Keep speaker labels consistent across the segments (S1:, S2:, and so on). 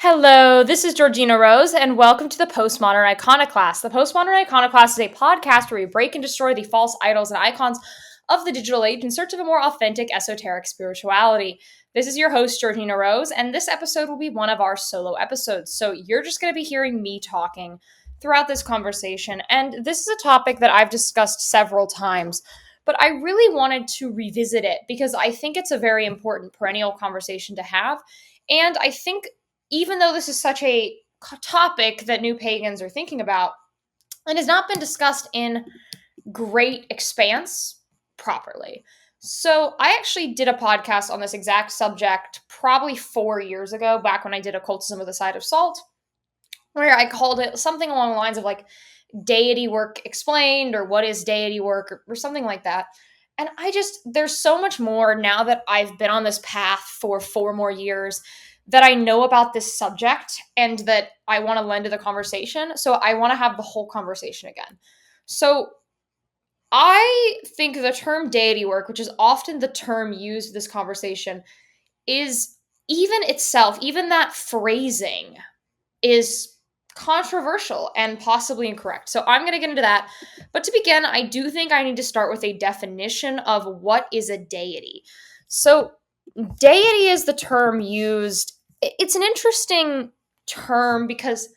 S1: Hello, this is Georgina Rose, and welcome to the Postmodern Iconoclast. The Postmodern Iconoclast is a podcast where we break and destroy the false idols and icons of the digital age in search of a more authentic, esoteric spirituality. This is your host, Georgina Rose, and this episode will be one of our solo episodes. So you're just going to be hearing me talking throughout this conversation, and this is a topic that I've discussed several times. But I really wanted to revisit it because I think it's a very important perennial conversation to have. And I think even though this is such a topic that new pagans are thinking about and has not been discussed in great expanse properly. So, I actually did a podcast on this exact subject probably 4 years ago, back when I did Occultism with a Side of Salt, where I called it something along the lines of like deity work explained, or what is deity work, or something like that. And there's so much more now that I've been on this path for 4 more years that I know about this subject and that I want to lend to the conversation. So I want to have the whole conversation again. So I think the term deity work, which is often the term used in this conversation, is even itself, even that phrasing is controversial and possibly incorrect. So I'm going to get into that. But to begin, I do think I need to start with a definition of what is a deity. So, deity is the term used. It's an interesting term because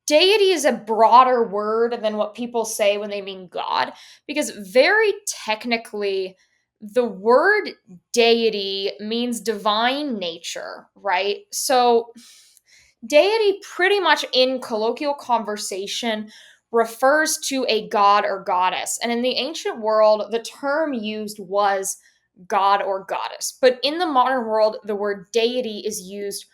S1: deity is a broader word than what people say when they mean God, because very technically, the word deity means divine nature, right? So, deity, pretty much in colloquial conversation, refers to a god or goddess. And in the ancient world, the term used was god or goddess. But in the modern world, the word deity is used,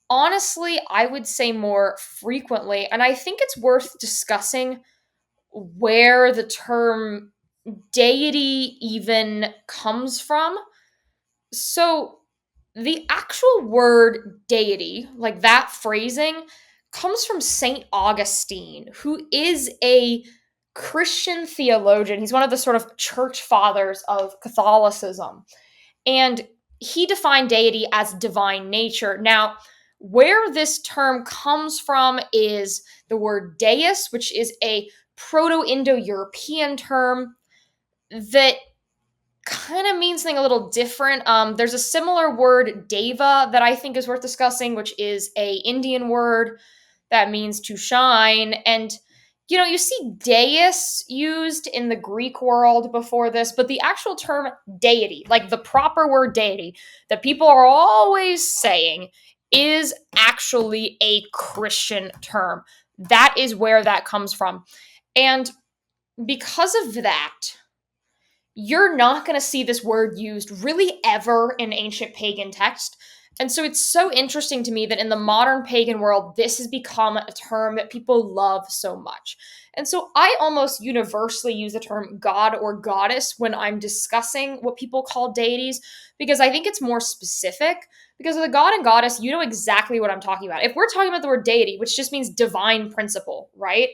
S1: honestly, I would say more frequently. And I think it's worth discussing where the term deity even comes from. So, the actual word deity, like that phrasing, comes from St. Augustine, who is a Christian theologian. He's one of the sort of church fathers of Catholicism. And he defined deity as divine nature. Now, where this term comes from is the word deus, which is a Proto Indo European term that kind of means something a little different. There's a similar word, deva, that I think is worth discussing, which is a Indian word that means to shine. And you see deus used in the Greek world before this, but the actual term deity, like the proper word deity that people are always saying, is actually a Christian term. That is where that comes from. And because of that, you're not going to see this word used really ever in ancient pagan text. And so it's so interesting to me that in the modern pagan world, this has become a term that people love so much. And so I almost universally use the term god or goddess when I'm discussing what people call deities, because I think it's more specific. Because with a god and goddess, you know exactly what I'm talking about. If we're talking about the word deity, which just means divine principle, right?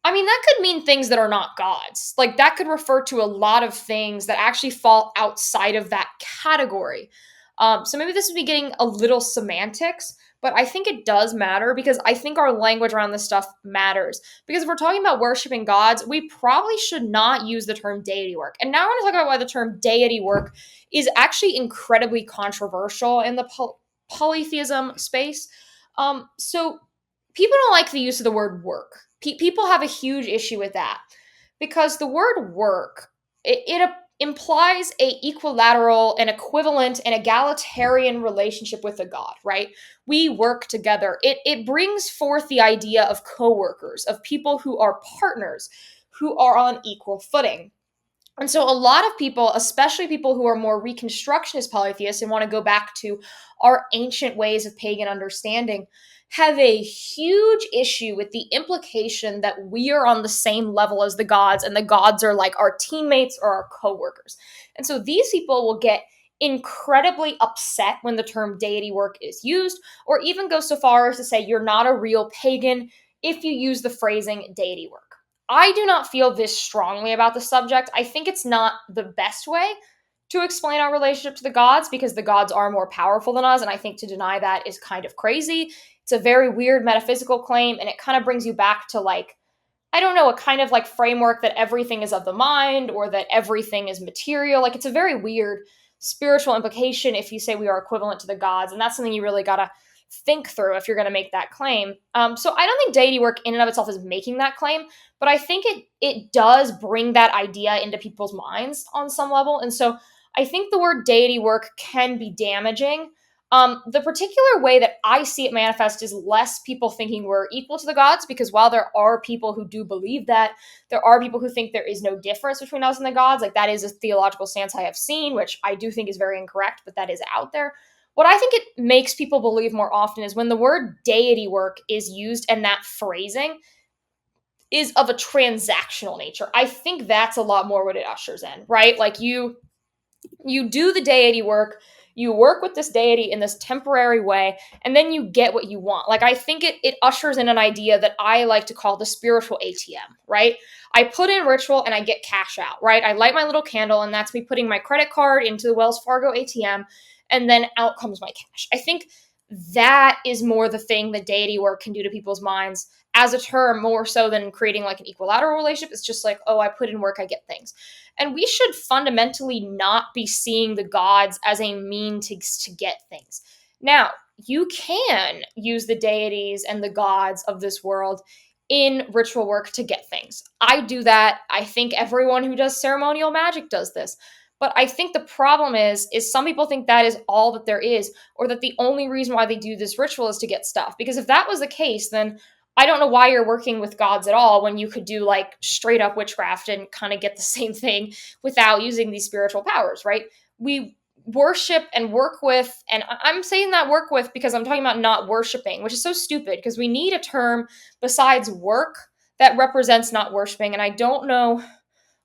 S1: I mean, that could mean things that are not gods. Like, that could refer to a lot of things that actually fall outside of that category. So maybe this would be getting a little semantics, but I think it does matter because I think our language around this stuff matters. Because if we're talking about worshiping gods, we probably should not use the term deity work. And now I want to talk about why the term deity work is actually incredibly controversial in the polytheism space. So people don't like the use of the word work. People have a huge issue with that because the word work, it implies a equilateral, an equivalent, an egalitarian relationship with a god, right? We work together. It brings forth the idea of co-workers, of people who are partners, who are on equal footing. And so a lot of people, especially people who are more reconstructionist polytheists and want to go back to our ancient ways of pagan understanding, have a huge issue with the implication that we are on the same level as the gods and the gods are like our teammates or our coworkers. And so these people will get incredibly upset when the term deity work is used, or even go so far as to say you're not a real pagan if you use the phrasing deity work. I do not feel this strongly about the subject. I think it's not the best way to explain our relationship to the gods because the gods are more powerful than us. And I think to deny that is kind of crazy. It's a very weird metaphysical claim, and it kind of brings you back to like, I don't know, a kind of like framework that everything is of the mind or that everything is material. Like it's a very weird spiritual implication if you say we are equivalent to the gods. And that's something you really got to think through if you're going to make that claim. So I don't think deity work in and of itself is making that claim, but I think it does bring that idea into people's minds on some level. And so I think the word deity work can be damaging. The particular way that I see it manifest is less people thinking we're equal to the gods, because while there are people who do believe that, there are people who think there is no difference between us and the gods. Like that is a theological stance I have seen, which I do think is very incorrect, but that is out there. What I think it makes people believe more often is when the word deity work is used and that phrasing is of a transactional nature. I think that's a lot more what it ushers in, right? Like you do the deity work, you work with this deity in this temporary way, and then you get what you want. Like I think it ushers in an idea that I like to call the spiritual ATM, right? I put in ritual and I get cash out, right? I light my little candle, and that's me putting my credit card into the Wells Fargo ATM, and then out comes my cash. I think that is more the thing that deity work can do to people's minds as a term, more so than creating like an equilateral relationship. It's just like, oh, I put in work, I get things. And we should fundamentally not be seeing the gods as a mean to get things. Now, you can use the deities and the gods of this world in ritual work to get things. I do that. I think everyone who does ceremonial magic does this. But I think the problem is some people think that is all that there is, or that the only reason why they do this ritual is to get stuff. Because if that was the case, then I don't know why you're working with gods at all when you could do like straight up witchcraft and kind of get the same thing without using these spiritual powers, right? We worship and work with, and I'm saying that work with because I'm talking about not worshiping, which is so stupid because we need a term besides work that represents not worshiping. And I don't know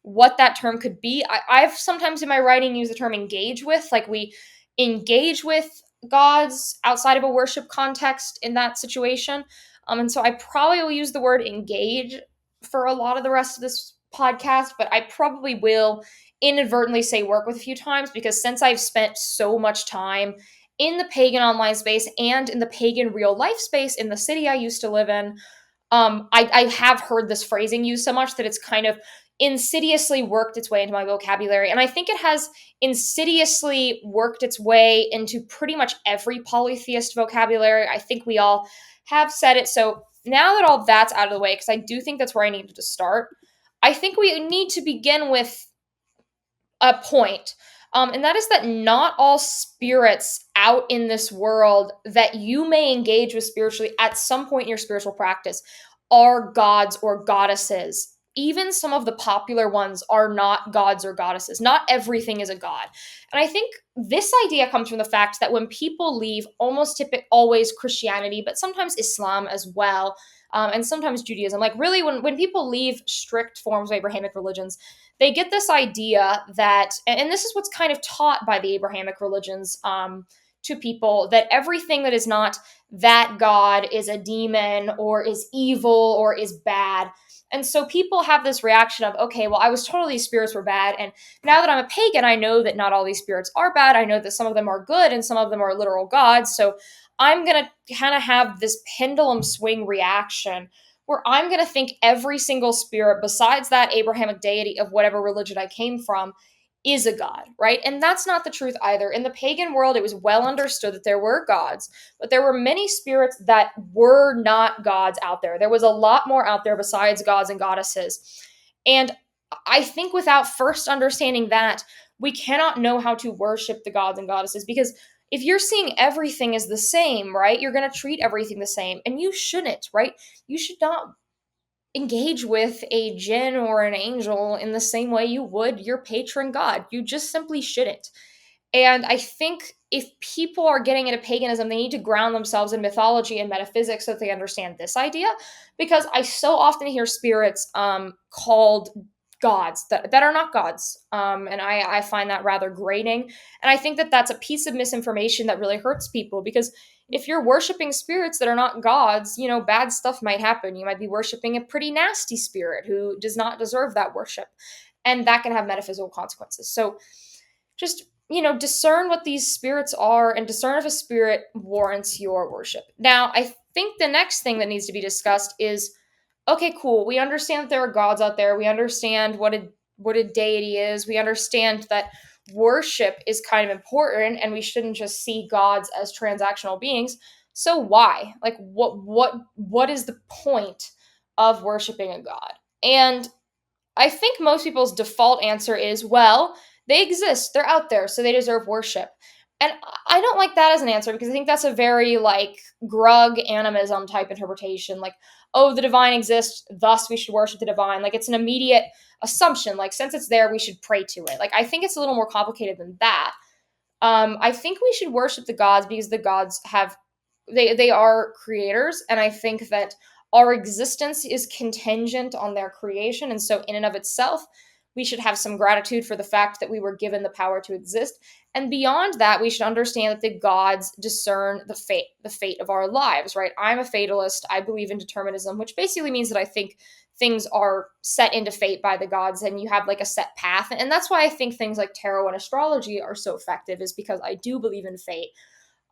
S1: what that term could be. I've sometimes in my writing used the term engage with, like we engage with gods outside of a worship context in that situation. And so I probably will use the word engage for a lot of the rest of this podcast, but I probably will inadvertently say work with a few times because since I've spent so much time in the pagan online space and in the pagan real life space in the city I used to live in, I have heard this phrasing used so much that it's kind of insidiously worked its way into my vocabulary. And I think it has insidiously worked its way into pretty much every polytheist vocabulary. I think we all have said it. So now that all that's out of the way, because I do think that's where I needed to start, I think we need to begin with a point. And that is that not all spirits out in this world that you may engage with spiritually at some point in your spiritual practice are gods or goddesses. Even some of the popular ones are not gods or goddesses. Not everything is a god. And I think this idea comes from the fact that when people leave always Christianity, but sometimes Islam as well, and sometimes Judaism, like really when people leave strict forms of Abrahamic religions, they get this idea that, and this is what's kind of taught by the Abrahamic religions to people, that everything that is not that God is a demon or is evil or is bad. And so people have this reaction of, okay, well, I was told these spirits were bad. And now that I'm a pagan, I know that not all these spirits are bad. I know that some of them are good and some of them are literal gods. So I'm going to kind of have this pendulum swing reaction where I'm going to think every single spirit besides that Abrahamic deity of whatever religion I came from is a god, right? And that's not the truth either. In the pagan world, it was well understood that there were gods, but there were many spirits that were not gods out there. There was a lot more out there besides gods and goddesses. And I think without first understanding that, we cannot know how to worship the gods and goddesses, because if you're seeing everything as the same, right, you're going to treat everything the same, and you shouldn't, right? You should not engage with a jinn or an angel in the same way you would your patron god. You just simply shouldn't. And I think if people are getting into paganism, they need to ground themselves in mythology and metaphysics so that they understand this idea. Because I so often hear spirits called gods that are not gods. And I find that rather grating. And I think that that's a piece of misinformation that really hurts people, because if you're worshiping spirits that are not gods, bad stuff might happen. You might be worshiping a pretty nasty spirit who does not deserve that worship. And that can have metaphysical consequences. So just, discern what these spirits are and discern if a spirit warrants your worship. Now, I think the next thing that needs to be discussed is, okay, cool. We understand that there are gods out there. We understand what a deity is. We understand that worship is kind of important and we shouldn't just see gods as transactional beings. So why? Like what is the point of worshiping a god? And I think most people's default answer is, well, they exist, they're out there, so they deserve worship. And I don't like that as an answer because I think that's a very like grug animism type interpretation. Like, oh, the divine exists, thus we should worship the divine. Like, it's an immediate assumption. Like, since it's there, we should pray to it. Like, I think it's a little more complicated than that. I think we should worship the gods because the gods have they are creators, and I think that our existence is contingent on their creation, and so in and of itself, we should have some gratitude for the fact that we were given the power to exist. And beyond that, we should understand that the gods discern the fate of our lives, right? I'm a fatalist. I believe in determinism, which basically means that I think things are set into fate by the gods and you have like a set path. And that's why I think things like tarot and astrology are so effective, is because I do believe in fate.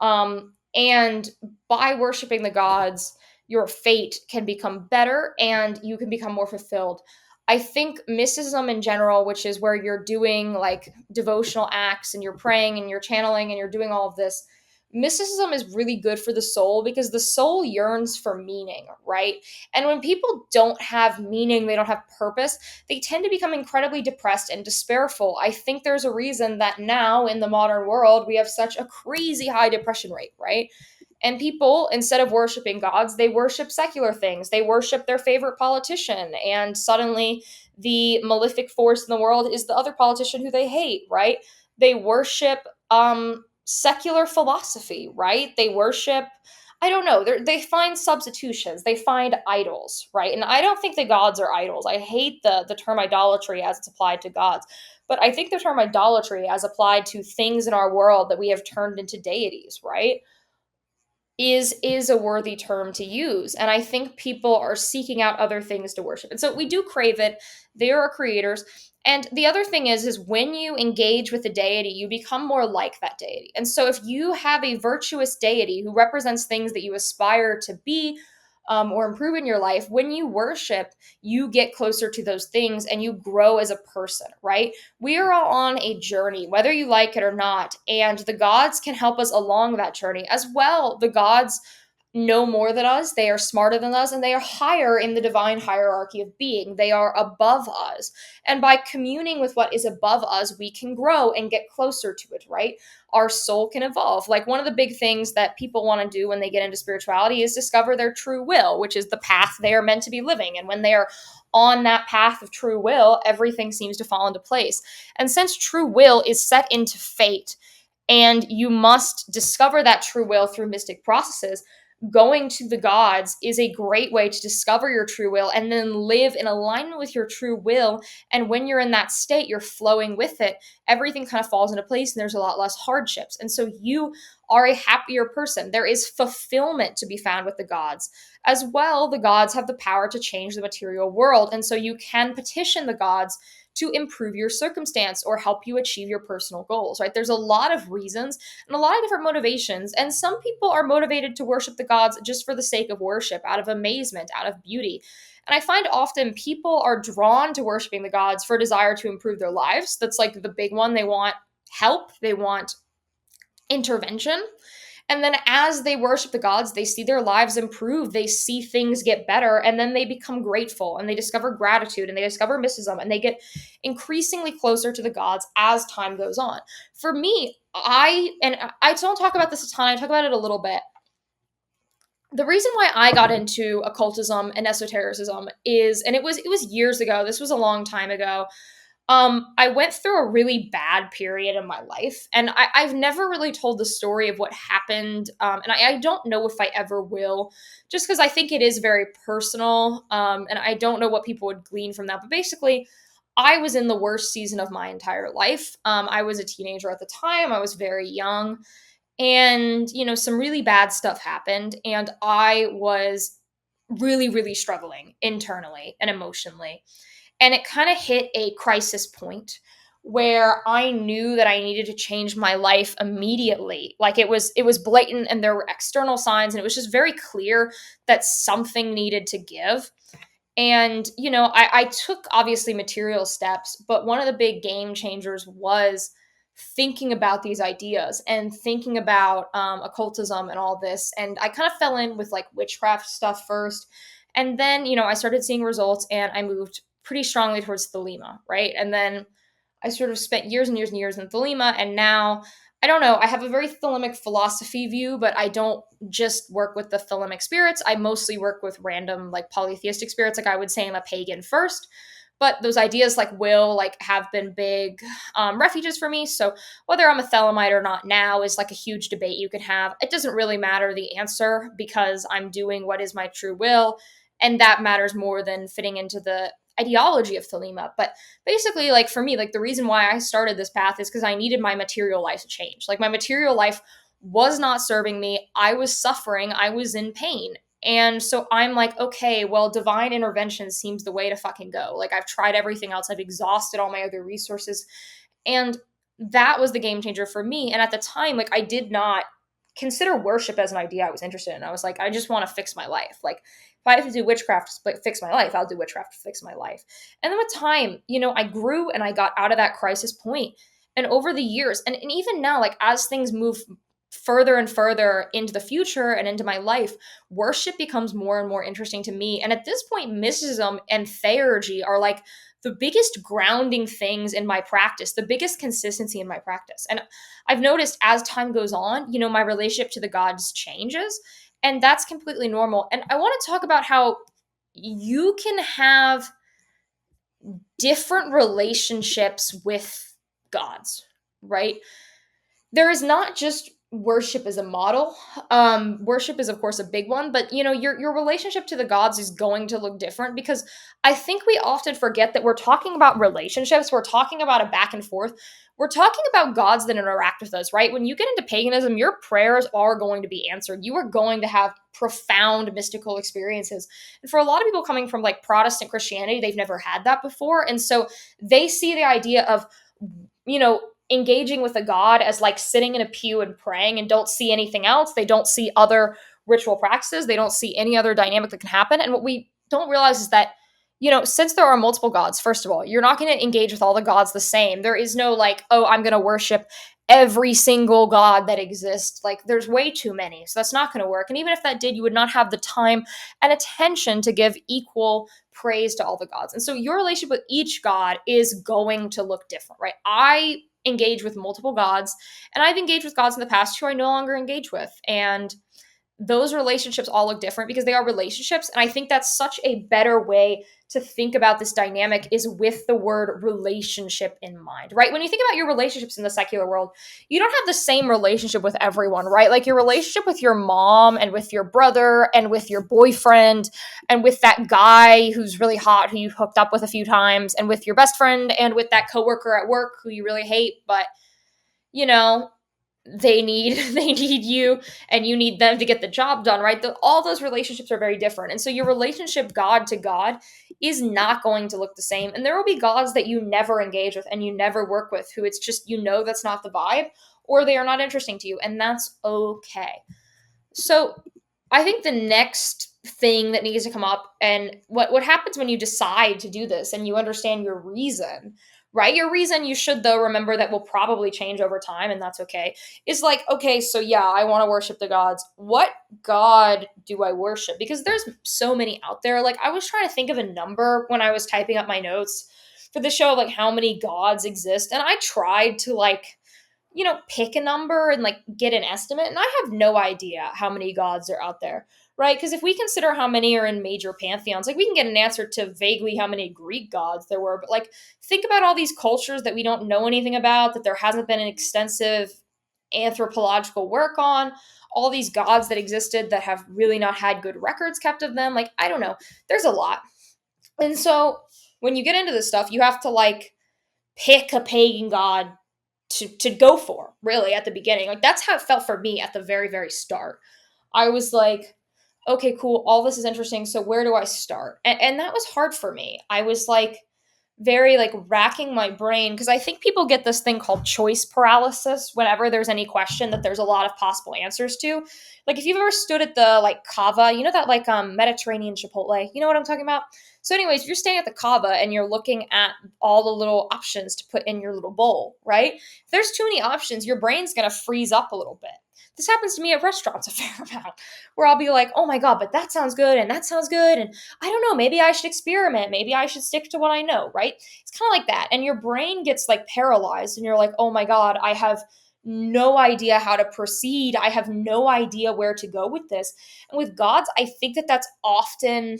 S1: And by worshiping the gods, your fate can become better and you can become more fulfilled. I think mysticism in general, which is where you're doing like devotional acts and you're praying and you're channeling and you're doing all of this, mysticism is really good for the soul because the soul yearns for meaning, right? And when people don't have meaning, they don't have purpose, they tend to become incredibly depressed and despairful. I think there's a reason that now in the modern world, we have such a crazy high depression rate, right? And people, instead of worshiping gods, they worship secular things. They worship their favorite politician. And suddenly, the malefic force in the world is the other politician who they hate, right? They worship secular philosophy, right? They worship, I don't know, they find substitutions, they find idols, right? And I don't think the gods are idols. I hate the term idolatry as it's applied to gods. But I think the term idolatry as applied to things in our world that we have turned into deities, right? is a worthy term to use. And I think people are seeking out other things to worship. And so we do crave it. There are creators. And the other thing is when you engage with a deity, you become more like that deity. And so if you have a virtuous deity who represents things that you aspire to be, or improve in your life, when you worship, you get closer to those things and you grow as a person, right? We are all on a journey, whether you like it or not, and the gods can help us along that journey as well. The gods know more than us, they are smarter than us, and they are higher in the divine hierarchy of being. They are above us. And by communing with what is above us, we can grow and get closer to it, right? Our soul can evolve. Like one of the big things that people want to do when they get into spirituality is discover their true will, which is the path they are meant to be living. And when they are on that path of true will, everything seems to fall into place. And since true will is set into fate, and you must discover that true will through mystic processes, going to the gods is a great way to discover your true will and then live in alignment with your true will. And when you're in that state, you're flowing with it, everything kind of falls into place and there's a lot less hardships. And so you are a happier person. There is fulfillment to be found with the gods. As well, the gods have the power to change the material world. And so you can petition the gods to improve your circumstance or help you achieve your personal goals, right? There's a lot of reasons and a lot of different motivations. And some people are motivated to worship the gods just for the sake of worship, out of amazement, out of beauty. And I find often people are drawn to worshiping the gods for a desire to improve their lives. That's like the big one. They want help, they want intervention. And then as they worship the gods, they see their lives improve, they see things get better, and then they become grateful and they discover gratitude and they discover mysticism and they get increasingly closer to the gods as time goes on. For me, I don't talk about this a ton, I talk about it a little bit. The reason why I got into occultism and esotericism is, and it was years ago, this was a long time ago. I went through a really bad period in my life, and I've never really told the story of what happened, and I don't know if I ever will, just because I think it is very personal, and I don't know what people would glean from that. But basically, I was in the worst season of my entire life. I was a teenager at the time. I was very young, and some really bad stuff happened, and I was really, really struggling internally and emotionally. And it kind of hit a crisis point where I knew that I needed to change my life immediately. Like it was blatant and there were external signs and it was just very clear that something needed to give. And, I took obviously material steps, but one of the big game changers was thinking about these ideas and thinking about occultism and all this. And I kind of fell in with like witchcraft stuff first. And then, I started seeing results and I moved pretty strongly towards Thelema, right? And then I sort of spent years and years and years in Thelema, and now I don't know. I have a very Thelemic philosophy view, but I don't just work with the Thelemic spirits. I mostly work with random, like polytheistic spirits. Like I would say, I'm a pagan first, but those ideas like will like have been big refuges for me. So whether I'm a Thelemite or not now is like a huge debate you can have. It doesn't really matter the answer because I'm doing what is my true will, and that matters more than fitting into the ideology of Thelema. But basically, like for me, like the reason why I started this path is because I needed my material life to change. Like my material life was not serving me. I was suffering. I was in pain. And so I'm like, okay, well, divine intervention seems the way to fucking go. Like I've tried everything else. I've exhausted all my other resources. And that was the game changer for me. And at the time, like I did not consider worship as an idea I was interested in. I was like, I just want to fix my life. Like if I have to do witchcraft to fix my life, I'll do witchcraft to fix my life. And then with time, I grew and I got out of that crisis point. And over the years, and even now, like as things move further and further into the future and into my life, worship becomes more and more interesting to me. And at this point, mysticism and theurgy are like the biggest grounding things in my practice, the biggest consistency in my practice. And I've noticed as time goes on, my relationship to the gods changes, and that's completely normal. And I want to talk about how you can have different relationships with gods, right? There is not just worship as a model. Worship is of course a big one, but your relationship to the gods is going to look different because I think we often forget that we're talking about relationships. We're talking about a back and forth. We're talking about gods that interact with us, right? When you get into paganism, your prayers are going to be answered. You are going to have profound mystical experiences. And for a lot of people coming from like Protestant Christianity, they've never had that before. And so they see the idea of, engaging with a god as like sitting in a pew and praying and don't see anything else. They don't see other ritual practices. They don't see any other dynamic that can happen. And what we don't realize is that, since there are multiple gods, first of all, you're not going to engage with all the gods the same. There is no like, oh, I'm going to worship every single god that exists. Like there's way too many. So that's not going to work. And even if that did, you would not have the time and attention to give equal praise to all the gods. And so your relationship with each god is going to look different, right? I engage with multiple gods, and I've engaged with gods in the past who I no longer engage with. And those relationships all look different because they are relationships. And I think that's such a better way to think about this dynamic is with the word relationship in mind, right? When you think about your relationships in the secular world, you don't have the same relationship with everyone, right? Like your relationship with your mom and with your brother and with your boyfriend and with that guy who's really hot who you hooked up with a few times and with your best friend and with that coworker at work who you really hate, but you know, they need they need you and you need them to get the job done, right? All those relationships are very different. And so your relationship god to god is not going to look the same. And there will be gods that you never engage with and you never work with who it's just, that's not the vibe or they are not interesting to you. And that's okay. So I think the next thing that needs to come up and what happens when you decide to do this and you understand your reason, right? Your reason, you should though remember that will probably change over time and that's okay. Is like, okay, so yeah, I want to worship the gods. What god do I worship? Because there's so many out there. Like I was trying to think of a number when I was typing up my notes for the show, like how many gods exist. And I tried to like pick a number and like get an estimate. And I have no idea how many gods are out there, right? Because if we consider how many are in major pantheons, like we can get an answer to vaguely how many Greek gods there were. But like think about all these cultures that we don't know anything about, that there hasn't been an extensive anthropological work on, all these gods that existed that have really not had good records kept of them. Like, I don't know. There's a lot. And so when you get into this stuff, you have to like pick a pagan god to go for, really, at the beginning. Like that's how it felt for me at the very, very start. I was like, okay, cool, all this is interesting, so where do I start? And that was hard for me. I was like, very like racking my brain because I think people get this thing called choice paralysis whenever there's any question that there's a lot of possible answers to. Like if you've ever stood at the like kava, you know that like Mediterranean Chipotle, you know what I'm talking about? So anyways, if you're standing at the kava and you're looking at all the little options to put in your little bowl, right? If there's too many options, your brain's going to freeze up a little bit. This happens to me at restaurants a fair amount where I'll be like, oh my God, but that sounds good and that sounds good. And I don't know, maybe I should experiment. Maybe I should stick to what I know, right? It's kind of like that. And your brain gets like paralyzed and you're like, oh my God, I have no idea how to proceed. I have no idea where to go with this. And with gods, I think that that's often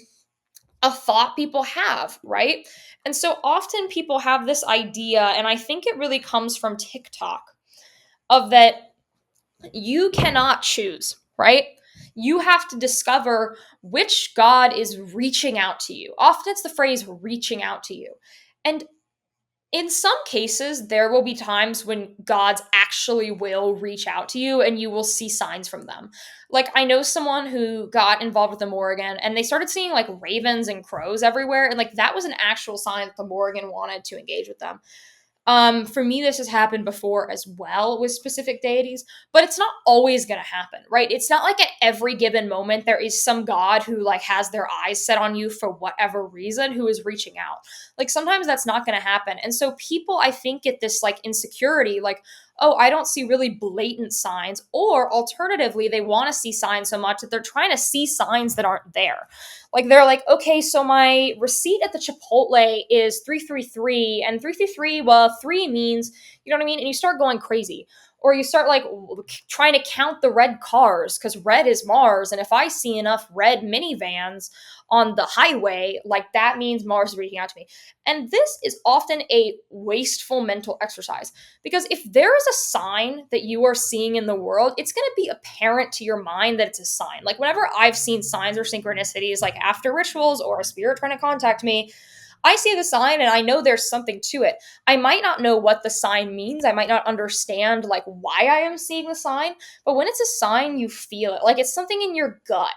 S1: a thought people have, right? And so often people have this idea, and I think it really comes from TikTok, of that you cannot choose, right? You have to discover which God is reaching out to you. Often it's the phrase reaching out to you. And in some cases, there will be times when gods actually will reach out to you and you will see signs from them. Like, I know someone who got involved with the Morrigan and they started seeing like ravens and crows everywhere. And like, that was an actual sign that the Morrigan wanted to engage with them. For me, this has happened before as well with specific deities, but it's not always going to happen, right? It's not like at every given moment there is some god who like has their eyes set on you for whatever reason who is reaching out. Like sometimes that's not going to happen. And so people, I think, get this like insecurity, like, oh, I don't see really blatant signs. Or alternatively, they want to see signs so much that they're trying to see signs that aren't there. Like they're like, okay, so my receipt at the Chipotle is 333, and 333, well, three means, you know what I mean? And you start going crazy. Or you start like trying to count the red cars because red is Mars. And if I see enough red minivans on the highway, like that means Mars is reaching out to me. And this is often a wasteful mental exercise because if there is a sign that you are seeing in the world, it's going to be apparent to your mind that it's a sign. Like whenever I've seen signs or synchronicities, like after rituals or a spirit trying to contact me, I see the sign and I know there's something to it. I might not know what the sign means. I might not understand like why I am seeing the sign, but when it's a sign, you feel it. Like it's something in your gut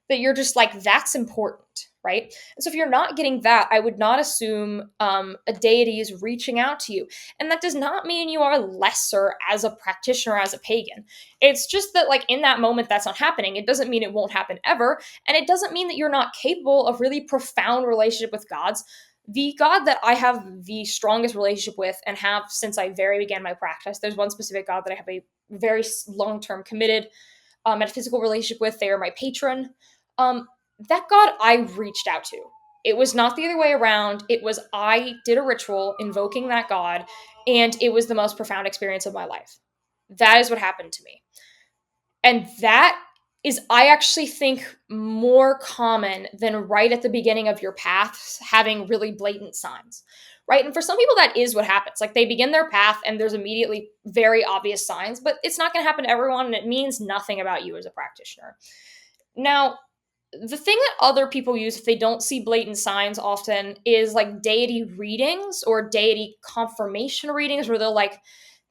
S1: that you're just like, that's important, right? And so if you're not getting that, I would not assume a deity is reaching out to you. And that does not mean you are lesser as a practitioner, as a pagan. It's just that like in that moment, that's not happening. It doesn't mean it won't happen ever. And it doesn't mean that you're not capable of really profound relationship with gods. The god that I have the strongest relationship with and have since I very began my practice, there's one specific god that I have a very long-term committed metaphysical relationship with. They are my patron. That god I reached out to. It was not the other way around. It was I did a ritual invoking that god, and it was the most profound experience of my life. That is what happened to me. And that is, I actually think, more common than right at the beginning of your path having really blatant signs, right? And for some people, that is what happens. Like they begin their path and there's immediately very obvious signs, but it's not going to happen to everyone and it means nothing about you as a practitioner. Now, the thing that other people use if they don't see blatant signs often is like deity readings or deity confirmation readings where they'll like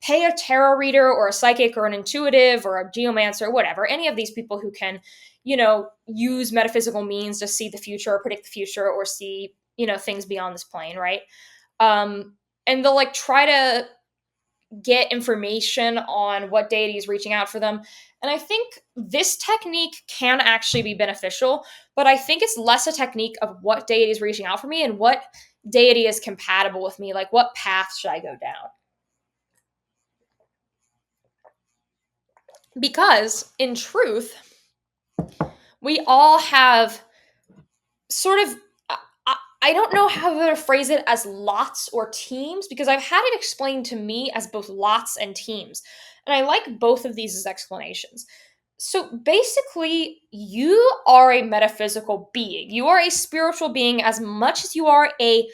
S1: pay a tarot reader or a psychic or an intuitive or a geomancer or whatever, any of these people who can, you know, use metaphysical means to see the future or predict the future or see, you know, things beyond this plane, right? And they'll like try to get information on what deity is reaching out for them. And I think this technique can actually be beneficial, but I think it's less a technique of what deity is reaching out for me and what deity is compatible with me. Like, what path should I go down? Because in truth, we all have sort of, I don't know how to phrase it as lots or teams because I've had it explained to me as both lots and teams. And I like both of these as explanations. So basically, you are a metaphysical being. You are a spiritual being as much as you are a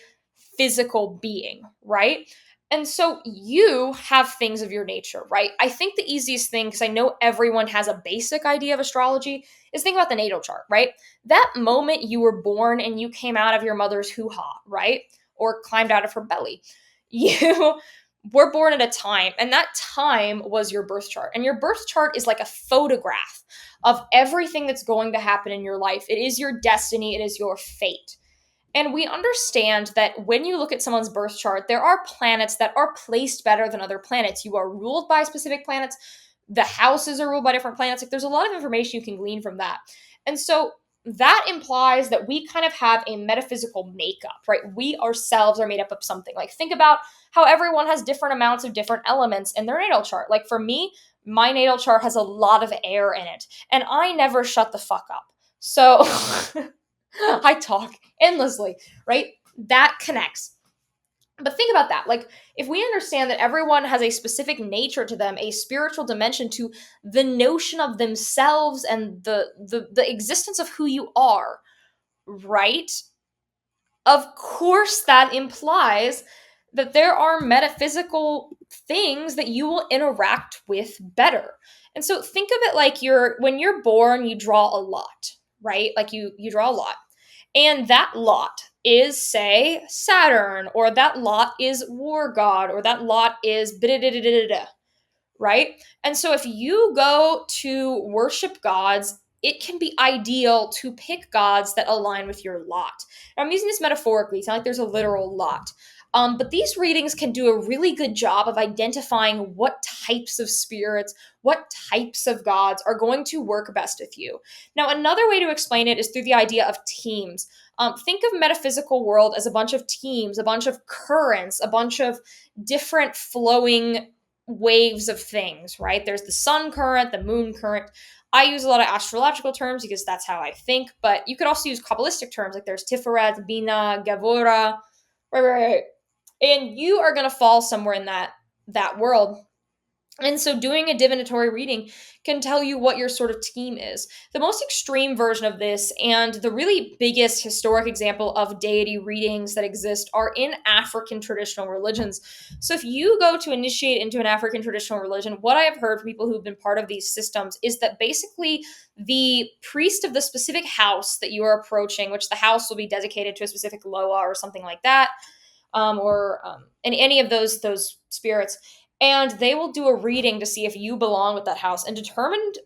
S1: physical being, right? And so you have things of your nature, right? I think the easiest thing, because I know everyone has a basic idea of astrology, is think about the natal chart, right? That moment you were born and you came out of your mother's hoo-ha, right? Or climbed out of her belly. You were born at a time, and that time was your birth chart. And your birth chart is like a photograph of everything that's going to happen in your life. It is your destiny, it is your fate. And we understand that when you look at someone's birth chart, there are planets that are placed better than other planets. You are ruled by specific planets. The houses are ruled by different planets. Like there's a lot of information you can glean from that. And so that implies that we kind of have a metaphysical makeup, right? We ourselves are made up of something. Like think about how everyone has different amounts of different elements in their natal chart. Like for me, my natal chart has a lot of air in it, and I never shut the fuck up. So I talk endlessly, right? That connects. But think about that. Like, if we understand that everyone has a specific nature to them, a spiritual dimension to the notion of themselves and the existence of who you are, right? Of course, that implies that there are metaphysical things that you will interact with better. And so think of it like when you're born, you draw a lot, right? Like you draw a lot. And that lot is, say, Saturn, or that lot is War God, or that lot is right? And so if you go to worship gods, it can be ideal to pick gods that align with your lot. Now, I'm using this metaphorically, it's not like there's a literal lot. But these readings can do a really good job of identifying what types of spirits, what types of gods are going to work best with you. Now, another way to explain it is through the idea of teams. Think of metaphysical world as a bunch of teams, a bunch of currents, a bunch of different flowing waves of things, right? There's the sun current, the moon current. I use a lot of astrological terms because that's how I think, but you could also use Kabbalistic terms like there's Tiferet, Bina, Gavora, right. And you are going to fall somewhere in that world. And so doing a divinatory reading can tell you what your sort of team is. The most extreme version of this and the really biggest historic example of deity readings that exist are in African traditional religions. So if you go to initiate into an African traditional religion, what I have heard from people who've been part of these systems is that basically the priest of the specific house that you are approaching, which the house will be dedicated to a specific Loa or something like that, or any of those spirits, and they will do a reading to see if you belong with that house, and determined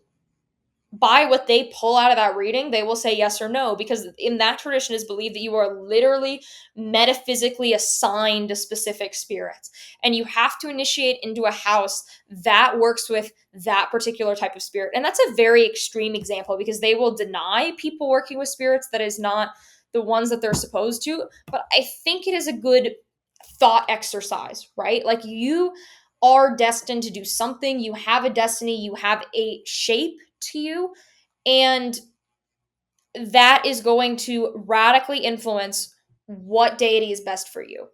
S1: by what they pull out of that reading, they will say yes or no, because in that tradition is believed that you are literally metaphysically assigned to specific spirits, and you have to initiate into a house that works with that particular type of spirit. And that's a very extreme example because they will deny people working with spirits that is not the ones that they're supposed to, but I think it is a good thought exercise, right? Like you are destined to do something, you have a destiny, you have a shape to you, and that is going to radically influence what deity is best for you.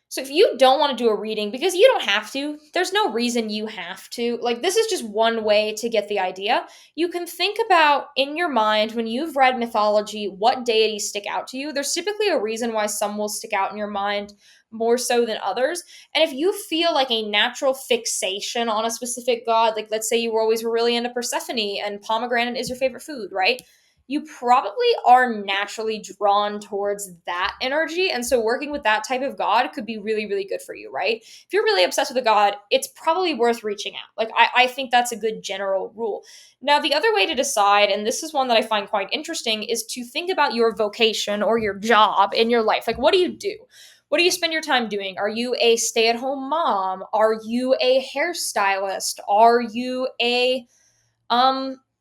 S1: So if you don't want to do a reading, because you don't have to, there's no reason you have to. Like, this is just one way to get the idea. You can think about in your mind when you've read mythology, what deities stick out to you. There's typically a reason why some will stick out in your mind more so than others. And if you feel like a natural fixation on a specific god, like let's say you were always really into Persephone and pomegranate is your favorite food, right? You probably are naturally drawn towards that energy. And so working with that type of God could be really, really good for you, right? If you're really obsessed with a God, it's probably worth reaching out. Like, I think that's a good general rule. Now, the other way to decide, and this is one that I find quite interesting, is to think about your vocation or your job in your life. Like, what do you do? What do you spend your time doing? Are you a stay at home mom? Are you a hairstylist? Are you a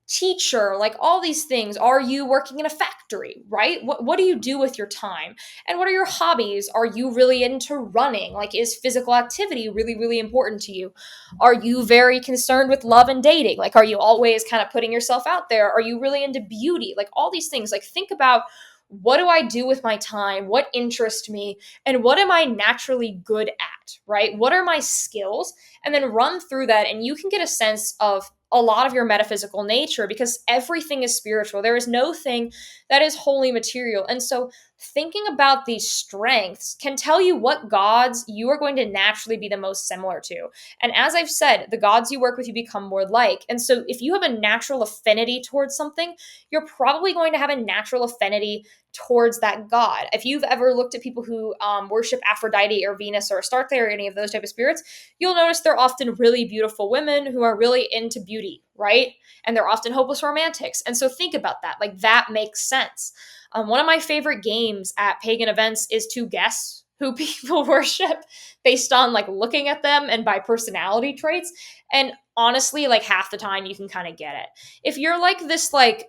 S1: teacher? Like all these things. Are you working in a factory, right? What do you do with your time? And what are your hobbies? Are you really into running? Like, is physical activity really, really important to you? Are you very concerned with love and dating? Like, are you always kind of putting yourself out there? Are you really into beauty? Like all these things. Like, think about, what do I do with my time? What interests me? And what am I naturally good at, right? What are my skills? And then run through that, and you can get a sense of a lot of your metaphysical nature, because everything is spiritual. There is no thing that is wholly material. And so thinking about these strengths can tell you what gods you are going to naturally be the most similar to. And as I've said, the gods you work with, you become more like. And so if you have a natural affinity towards something, you're probably going to have a natural affinity towards that god. If you've ever looked at people who worship Aphrodite or Venus or Astarte or any of those type of spirits, you'll notice they're often really beautiful women who are really into beauty, right? And they're often hopeless romantics. And so think about that. Like that makes sense. One of my favorite games at pagan events is to guess who people worship based on like looking at them and by personality traits. And honestly, like half the time you can kind of get it. If you're like this like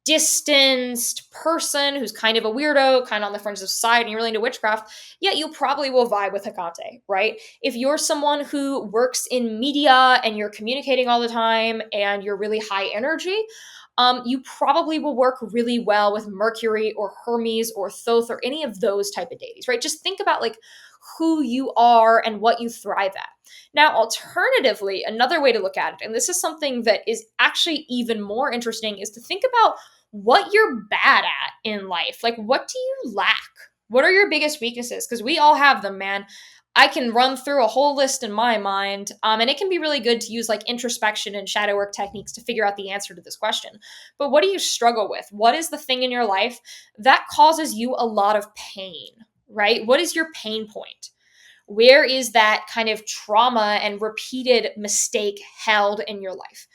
S1: distanced person who's kind of a weirdo, kind of on the fringe of society, and you're really into witchcraft, yeah, you probably will vibe with Hecate, right? If you're someone who works in media and you're communicating all the time and you're really high energy, you probably will work really well with Mercury or Hermes or Thoth or any of those type of deities, right? Just think about like who you are and what you thrive at. Now, alternatively, another way to look at it, and this is something that is actually even more interesting, is to think about what you're bad at in life. Like, what do you lack? What are your biggest weaknesses? Because we all have them, man. I can run through a whole list in my mind, and it can be really good to use like introspection and shadow work techniques to figure out the answer to this question. But what do you struggle with? What is the thing in your life that causes you a lot of pain, right? What is your pain point? Where is that kind of trauma and repeated mistake held in your life?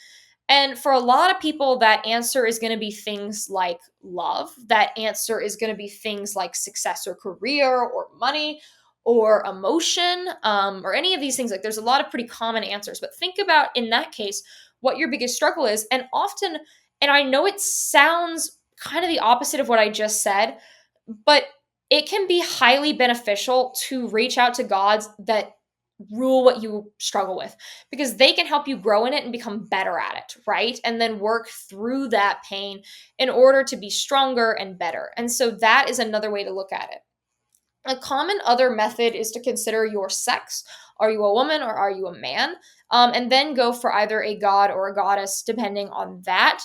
S1: And for a lot of people, that answer is going to be things like love. That answer is going to be things like success or career or money or emotion, or any of these things. Like there's a lot of pretty common answers. But think about in that case what your biggest struggle is. And often, and I know it sounds kind of the opposite of what I just said, but it can be highly beneficial to reach out to gods that rule what you struggle with, because they can help you grow in it and become better at it, right? And then work through that pain in order to be stronger and better. And so that is another way to look at it. A common other method is to consider your sex. Are you a woman or are you a man? And then go for either a god or a goddess, depending on that.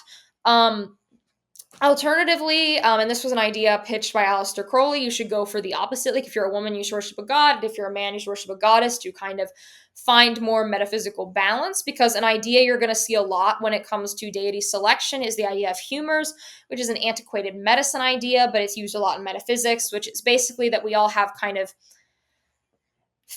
S1: Alternatively, and this was an idea pitched by Aleister Crowley, you should go for the opposite. Like if you're a woman, you should worship a god. If you're a man, you should worship a goddess to kind of find more metaphysical balance. Because an idea you're going to see a lot when it comes to deity selection is the idea of humors, which is an antiquated medicine idea, but it's used a lot in metaphysics, which is basically that we all have kind of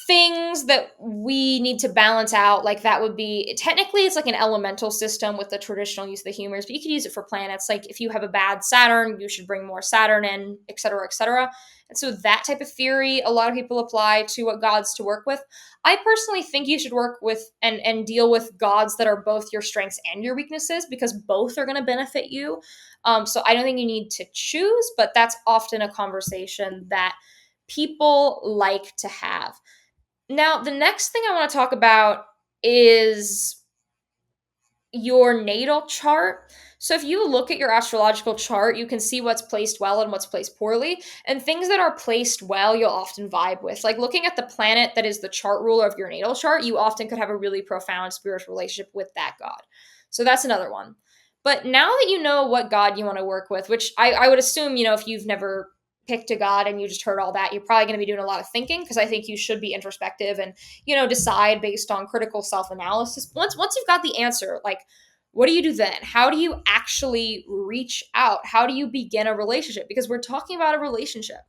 S1: things that we need to balance out. Like that would be technically it's like an elemental system with the traditional use of the humors, but you could use it for planets. Like if you have a bad Saturn, you should bring more Saturn in, etc., etc. And so that type of theory a lot of people apply to what gods to work with. I personally think you should work with and deal with gods that are both your strengths and your weaknesses, because both are going to benefit you. So I don't think you need to choose, but that's often a conversation that people like to have. Now, the next thing I want to talk about is your natal chart. So if you look at your astrological chart, you can see what's placed well and what's placed poorly. And things that are placed well, you'll often vibe with. Like looking at the planet that is the chart ruler of your natal chart, you often could have a really profound spiritual relationship with that god. So that's another one. But now that you know what god you want to work with, which I would assume, if you've never picked a god and you just heard all that, you're probably going to be doing a lot of thinking, because I think you should be introspective and decide based on critical self-analysis. Once you've got the answer, like what do you do then? How do you actually reach out? How do you begin a relationship? Because we're talking about a relationship.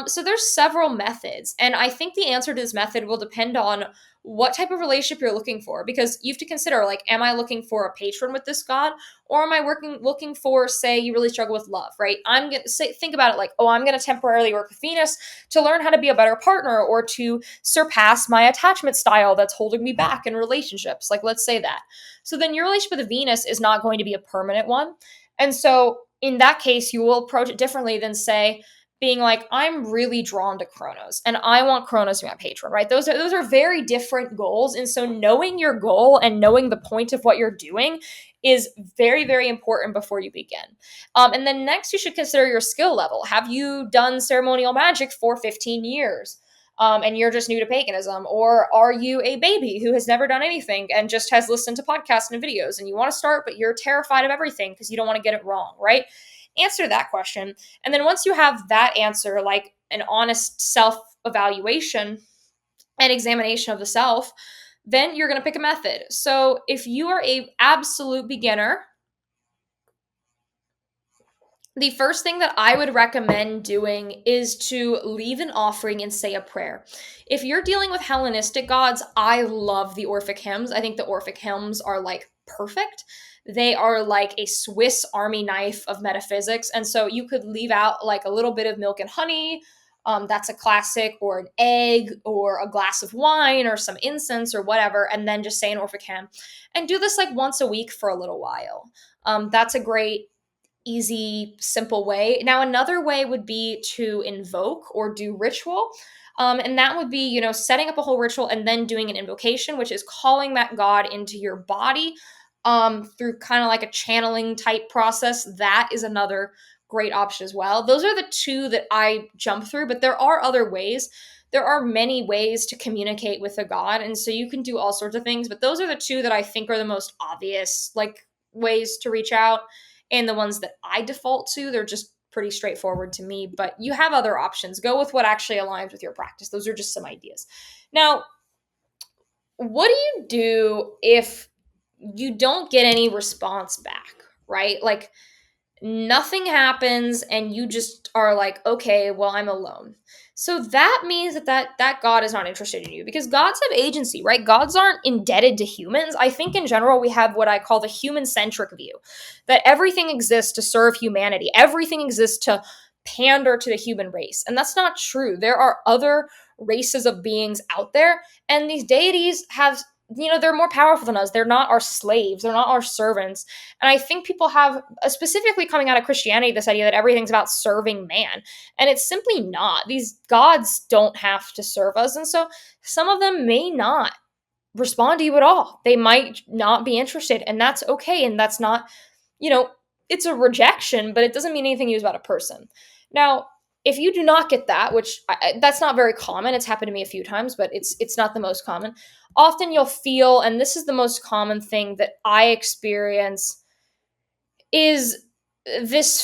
S1: So there's several methods, and I think the answer to this method will depend on what type of relationship you're looking for, because you have to consider, like, am I looking for a patron with this god, or am I looking for, say, you really struggle with love, right? I'm gonna think about it like, oh, I'm gonna temporarily work with Venus to learn how to be a better partner or to surpass my attachment style that's holding me back in relationships. Like, let's say that. So then your relationship with Venus is not going to be a permanent one, and so in that case, you will approach it differently than, say, being like, I'm really drawn to Kronos and I want Kronos to be my patron, right? Those are very different goals. And so knowing your goal and knowing the point of what you're doing is very, very important before you begin. And then next, you should consider your skill level. Have you done ceremonial magic for 15 years? And you're just new to paganism? Or are you a baby who has never done anything and just has listened to podcasts and videos and you want to start, but you're terrified of everything because you don't want to get it wrong, right? Answer that question. And then once you have that answer, like an honest self-evaluation and examination of the self, then you're going to pick a method. So if you are a absolute beginner, the first thing that I would recommend doing is to leave an offering and say a prayer. If you're dealing with Hellenistic gods, I love the Orphic hymns. I think the Orphic hymns are like perfect. They are like a Swiss Army knife of metaphysics. And so you could leave out like a little bit of milk and honey. That's a classic, or an egg, or a glass of wine, or some incense, or whatever, and then just say an Orphic and do this like once a week for a little while. That's a great, easy, simple way. Now, another way would be to invoke or do ritual. And that would be, setting up a whole ritual and then doing an invocation, which is calling that god into your body through kind of like a channeling type process. That is another great option as well. Those are the two that I jump through, but there are other ways. There are many ways to communicate with a god, and so you can do all sorts of things, but those are the two that I think are the most obvious, like, ways to reach out, and the ones that I default to. They're just pretty straightforward to me, but you have other options. Go with what actually aligns with your practice. Those are just some ideas. Now, what do you do if you don't get any response back, right? Like, nothing happens and you just are like, okay, well, I'm alone. So that means that god is not interested in you, because gods have agency, right? Gods aren't indebted to humans. I think in general we have what I call the human centric view, that everything exists to serve humanity, everything exists to pander to the human race, and that's not true. There are other races of beings out there, and these deities have, they're more powerful than us. They're not our slaves, they're not our servants. And I think people have, specifically coming out of Christianity, this idea that everything's about serving man. And it's simply not. These gods don't have to serve us. And so some of them may not respond to you at all. They might not be interested. And that's okay. And that's not, it's a rejection, but it doesn't mean anything to you about a person. Now, if you do not get that, which that's not very common, it's happened to me a few times, but it's not the most common. Often you'll feel, and this is the most common thing that I experience, is this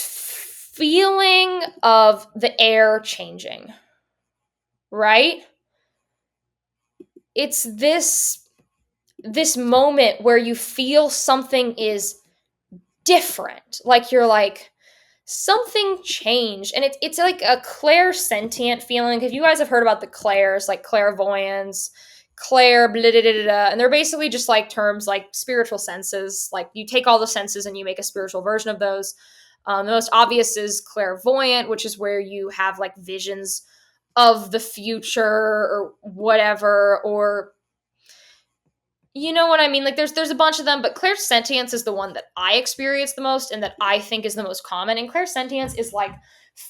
S1: feeling of the air changing, right? It's this moment where you feel something is different. Like you're like, something changed, and it's like a clairsentient feeling. If you guys have heard about the clairs, like clairvoyance, clair blah, blah, blah, blah, blah, and they're basically just like terms like spiritual senses. Like you take all the senses and you make a spiritual version of those. The most obvious is clairvoyant, which is where you have like visions of the future or whatever, or you know what I mean? Like there's a bunch of them, but clairsentience is the one that I experience the most and that I think is the most common. And clairsentience is like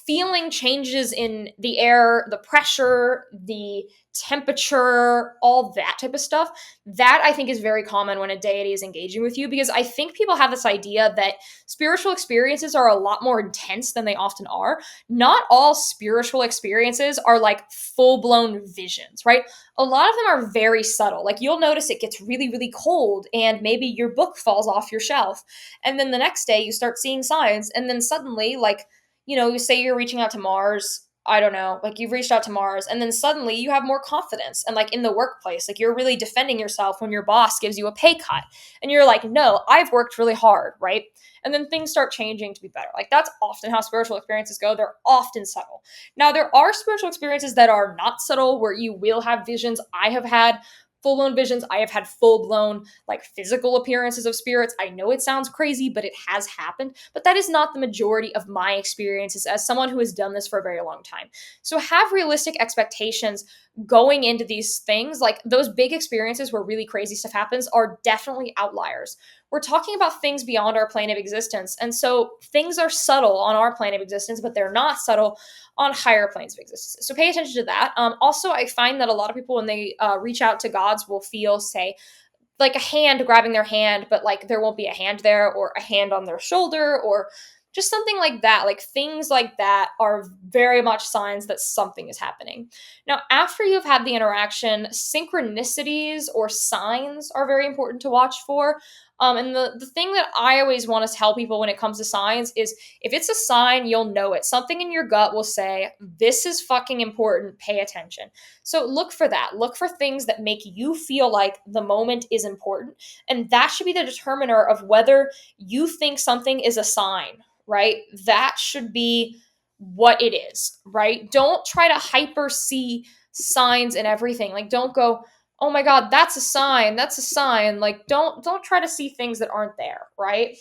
S1: feeling changes in the air, the pressure, the temperature, all that type of stuff. That I think is very common when a deity is engaging with you, because I think people have this idea that spiritual experiences are a lot more intense than they often are. Not all spiritual experiences are like full-blown visions, right? A lot of them are very subtle. Like you'll notice it gets really, really cold and maybe your book falls off your shelf. And then the next day you start seeing signs. And then suddenly, like, you say you're reaching out to Mars. I don't know, like you've reached out to Mars, and then suddenly you have more confidence. And like in the workplace, like you're really defending yourself when your boss gives you a pay cut. And you're like, no, I've worked really hard, right? And then things start changing to be better. Like that's often how spiritual experiences go. They're often subtle. Now, there are spiritual experiences that are not subtle, where you will have visions. I have had full-blown visions. I have had full-blown like physical appearances of spirits. I know it sounds crazy, but it has happened. But that is not the majority of my experiences as someone who has done this for a very long time. So have realistic expectations going into these things. Like those big experiences where really crazy stuff happens are definitely outliers. We're talking about things beyond our plane of existence. And so things are subtle on our plane of existence, but they're not subtle on higher planes of existence. So pay attention to that. Also, I find that a lot of people, when they reach out to gods, will feel, say, like a hand grabbing their hand, but like there won't be a hand there, or a hand on their shoulder, or just something like that. Like things like that are very much signs that something is happening. Now, after you've had the interaction, synchronicities or signs are very important to watch for. And the thing that I always want to tell people when it comes to signs is, if it's a sign, you'll know it. Something in your gut will say, this is fucking important, pay attention. So look for that. Look for things that make you feel like the moment is important. And that should be the determiner of whether you think something is a sign, right? That should be what it is, right? Don't try to hyper see signs and everything. Like, don't go, oh my God, that's a sign. That's a sign. Like, don't try to see things that aren't there, right?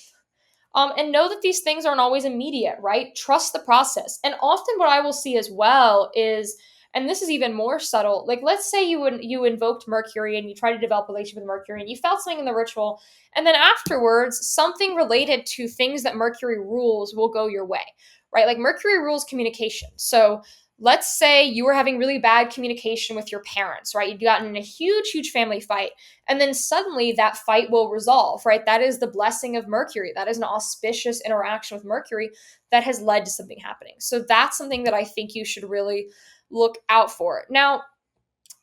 S1: And know that these things aren't always immediate, right? Trust the process. And often, what I will see as well is, and this is even more subtle. Like, let's say you invoked Mercury and you tried to develop a relationship with Mercury, and you felt something in the ritual, and then afterwards, something related to things that Mercury rules will go your way, right? Like Mercury rules communication. So let's say you were having really bad communication with your parents, right? You'd gotten in a huge family fight, and then suddenly that fight will resolve, right? That is the blessing of Mercury. That is an auspicious interaction with Mercury that has led to something happening. So that's something that I think you should really look out for. Now,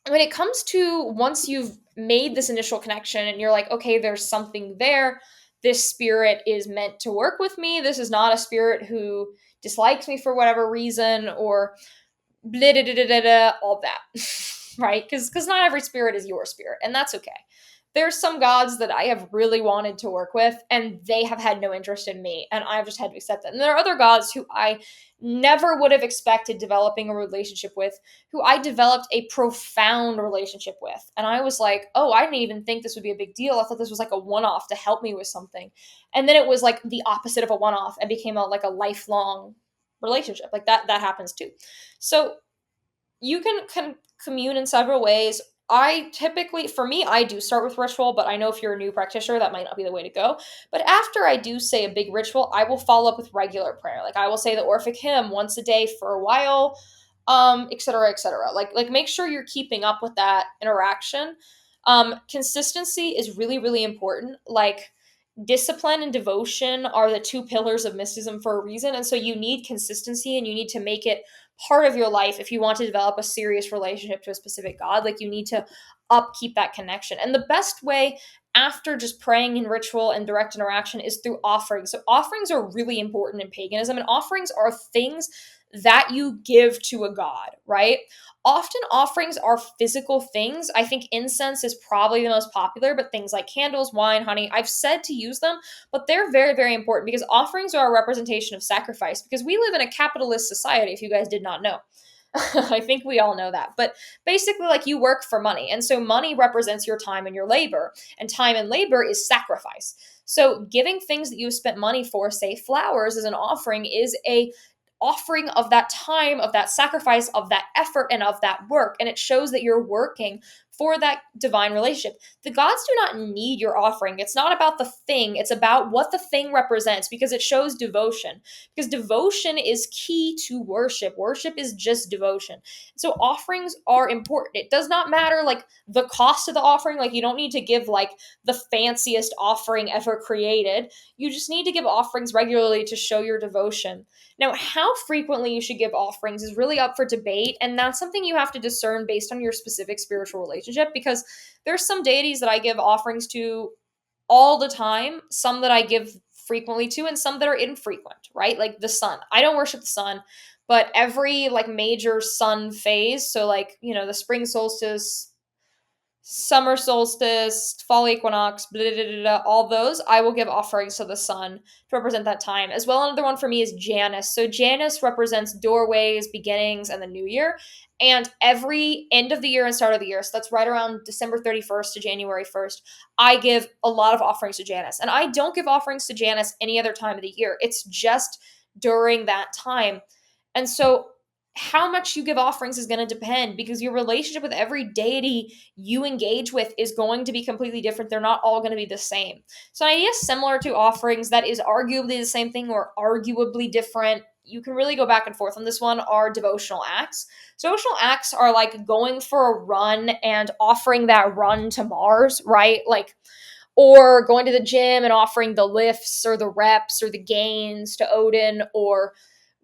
S1: when it comes to once you've made this initial connection and you're like, okay, there's something there, this spirit is meant to work with me. This is not a spirit who dislikes me for whatever reason, or blah, da, da, da, da, da, all that, right? Because not every spirit is your spirit, and that's okay. There's some gods that I have really wanted to work with, and they have had no interest in me, and I've just had to accept that. And there are other gods who I never would have expected developing a relationship with, who I developed a profound relationship with. And I was like, oh, I didn't even think this would be a big deal. I thought this was like a one-off to help me with something. And then it was like the opposite of a one-off and became like a lifelong relationship. Like that happens too. So you can commune in several ways. I typically, for me, I do start with ritual, but I know if you're a new practitioner, that might not be the way to go. But after I do say a big ritual, I will follow up with regular prayer. Like I will say the Orphic hymn once a day for a while, et cetera, et cetera. Like make sure you're keeping up with that interaction. Consistency is really important. Like discipline and devotion are the two pillars of mysticism for a reason. And so you need consistency and you need to make it part of your life if you want to develop a serious relationship to a specific God. Like you need to upkeep that connection. And the best way after just praying in ritual and direct interaction is through offerings. So offerings are really important in paganism, and offerings are things that you give to a god, right? Often offerings are physical things. I think incense is probably the most popular, but things like candles, wine, honey, I've said to use them, but they're very important because offerings are a representation of sacrifice, because we live in a capitalist society, if you guys did not know. I think we all know that. But basically, like, you work for money. And so money represents your time and your labor. And time and labor is sacrifice. So giving things that you spent money for, say flowers as an offering, is a offering of that time, of that sacrifice, of that effort, and of that work. And it shows that you're working for that divine relationship. The gods do not need your offering. It's not about the thing, it's about what the thing represents, because it shows devotion. Because devotion is key to worship. Worship is just devotion. So offerings are important. It does not matter like the cost of the offering. Like you don't need to give like the fanciest offering ever created. You just need to give offerings regularly to show your devotion. Now, how frequently you should give offerings is really up for debate, and that's something you have to discern based on your specific spiritual relationship, because there's some deities that I give offerings to all the time, some that I give frequently to, and some that are infrequent, right? Like the sun. I don't worship the sun, but every like major sun phase, so like, the spring solstice, summer solstice, fall equinox, blah, blah, blah, blah, all those, I will give offerings to the sun to represent that time. As well, another one for me is Janus. So Janus represents doorways, beginnings, and the new year. And every end of the year and start of the year, so that's right around December 31st to January 1st, I give a lot of offerings to Janus. And I don't give offerings to Janus any other time of the year. It's just during that time. And so how much you give offerings is going to depend, because your relationship with every deity you engage with is going to be completely different. They're not all going to be the same. So an idea similar to offerings that is arguably the same thing or arguably different, you can really go back and forth on this one, are devotional acts. Devotional acts are like going for a run and offering that run to Mars, right? Like, or going to the gym and offering the lifts or the reps or the gains to Odin, or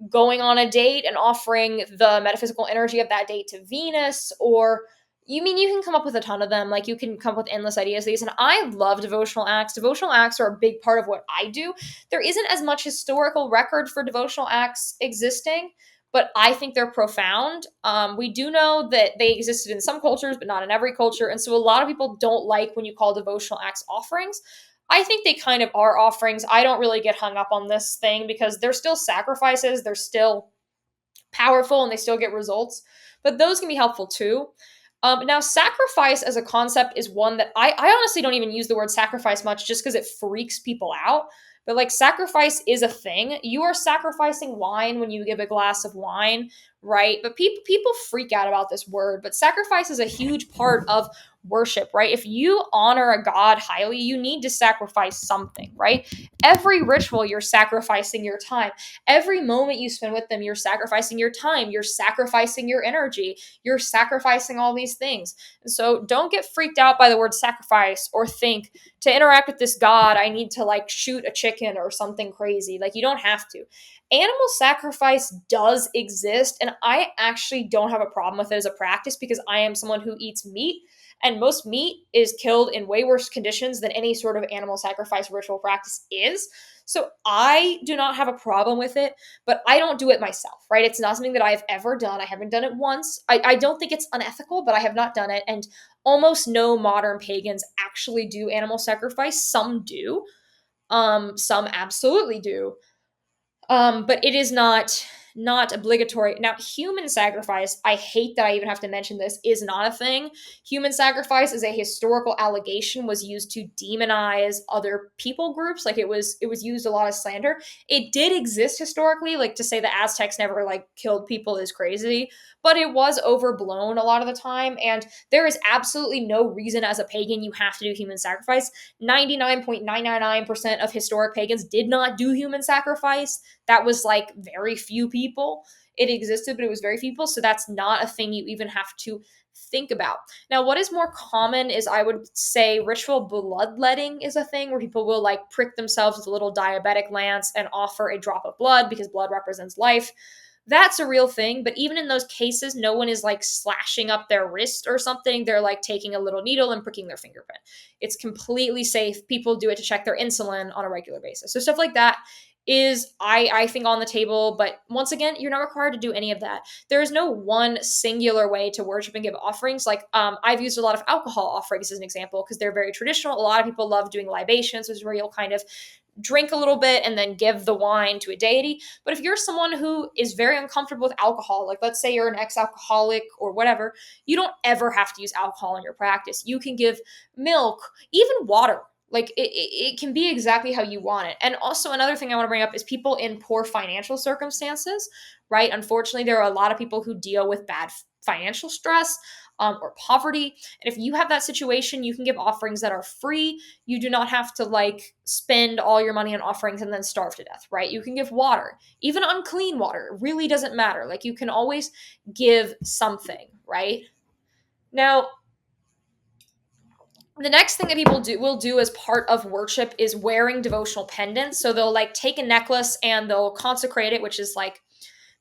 S1: going on a date and offering the metaphysical energy of that date to Venus, or you can come up with a ton of them. Like you can come up with endless ideas of these. And I love devotional acts. Devotional acts are a big part of what I do. There isn't as much historical record for devotional acts existing, but I think they're profound. We do know that they existed in some cultures, but not in every culture. And so a lot of people don't like when you call devotional acts offerings. I think they kind of are offerings. I don't really get hung up on this thing because they're still sacrifices. They're still powerful and they still get results. But those can be helpful too. Now, sacrifice as a concept is one that I honestly don't even use the word sacrifice much just because it freaks people out. But like sacrifice is a thing. You are sacrificing wine when you give a glass of wine, right? But people freak out about this word. But sacrifice is a huge part of worship, right? If you honor a god highly, you need to sacrifice something, right? Every ritual, you're sacrificing your time. Every moment you spend with them, you're sacrificing your time. You're sacrificing your energy. You're sacrificing all these things. And so don't get freaked out by the word sacrifice or think to interact with this god, I need to like shoot a chicken or something crazy. Like, you don't have to. Animal sacrifice does exist, and I actually don't have a problem with it as a practice because I am someone who eats meat, and most meat is killed in way worse conditions than any sort of animal sacrifice ritual practice is. So I do not have a problem with it, but I don't do it myself, right? It's not something that I've ever done. I haven't done it once. I don't think it's unethical, but I have not done it. And almost no modern pagans actually do animal sacrifice. Some do. Some absolutely do. But it is not obligatory. Now, human sacrifice, I hate that I even have to mention this, is not a thing. Human sacrifice is a historical allegation, was used to demonize other people groups. Like, it was used a lot of slander. It did exist historically, like to say the Aztecs never like killed people is crazy, but it was overblown a lot of the time, and there is absolutely no reason as a pagan you have to do human sacrifice. 99.999% of historic pagans did not do human sacrifice. That was like very few people. It existed, but it was very few people. So that's not a thing you even have to think about. Now, what is more common is, I would say, ritual bloodletting is a thing where people will like prick themselves with a little diabetic lance and offer a drop of blood because blood represents life. That's a real thing, but even in those cases, no one is like slashing up their wrist or something. They're like taking a little needle and pricking their fingerprint. It's completely safe. People do it to check their insulin on a regular basis. So stuff like that is, I think, on the table. But once again, you're not required to do any of that. There is no one singular way to worship and give offerings. Like, I've used a lot of alcohol offerings as an example because they're very traditional. A lot of people love doing libations, which is where you'll kind of drink a little bit and then give the wine to a deity. But if you're someone who is very uncomfortable with alcohol, like let's say you're an ex-alcoholic or whatever, you don't ever have to use alcohol in your practice. You can give milk, even water. Like, it can be exactly how you want it. And also, another thing I want to bring up is people in poor financial circumstances, right? Unfortunately, there are a lot of people who deal with bad financial stress, or poverty. And if you have that situation, you can give offerings that are free. You do not have to like spend all your money on offerings and then starve to death, right? You can give water, even unclean water. It really doesn't matter. Like, you can always give something, right? Now, the next thing that people will do as part of worship is wearing devotional pendants. So they'll like take a necklace and they'll consecrate it, which is like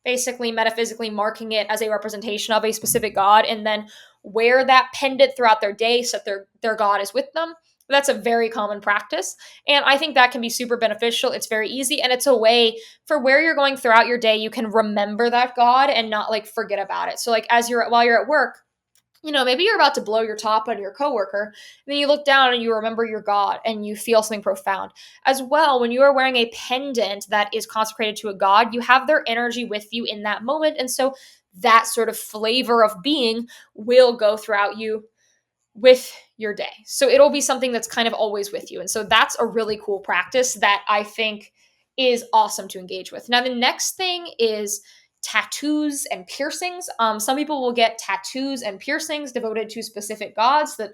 S1: basically metaphysically marking it as a representation of a specific god, and then wear that pendant throughout their day so that their god is with them. That's a very common practice, and I think that can be super beneficial. It's very easy, and it's a way for where you're going throughout your day, you can remember that god and not like forget about it. So like, while you're at work, maybe you're about to blow your top on your coworker, and then you look down and you remember your God and you feel something profound. As well, when you are wearing a pendant that is consecrated to a God, you have their energy with you in that moment. And so that sort of flavor of being will go throughout you with your day. So it'll be something that's kind of always with you. And so that's a really cool practice that I think is awesome to engage with. Now, the next thing is tattoos and piercings. Some people will get tattoos and piercings devoted to specific gods that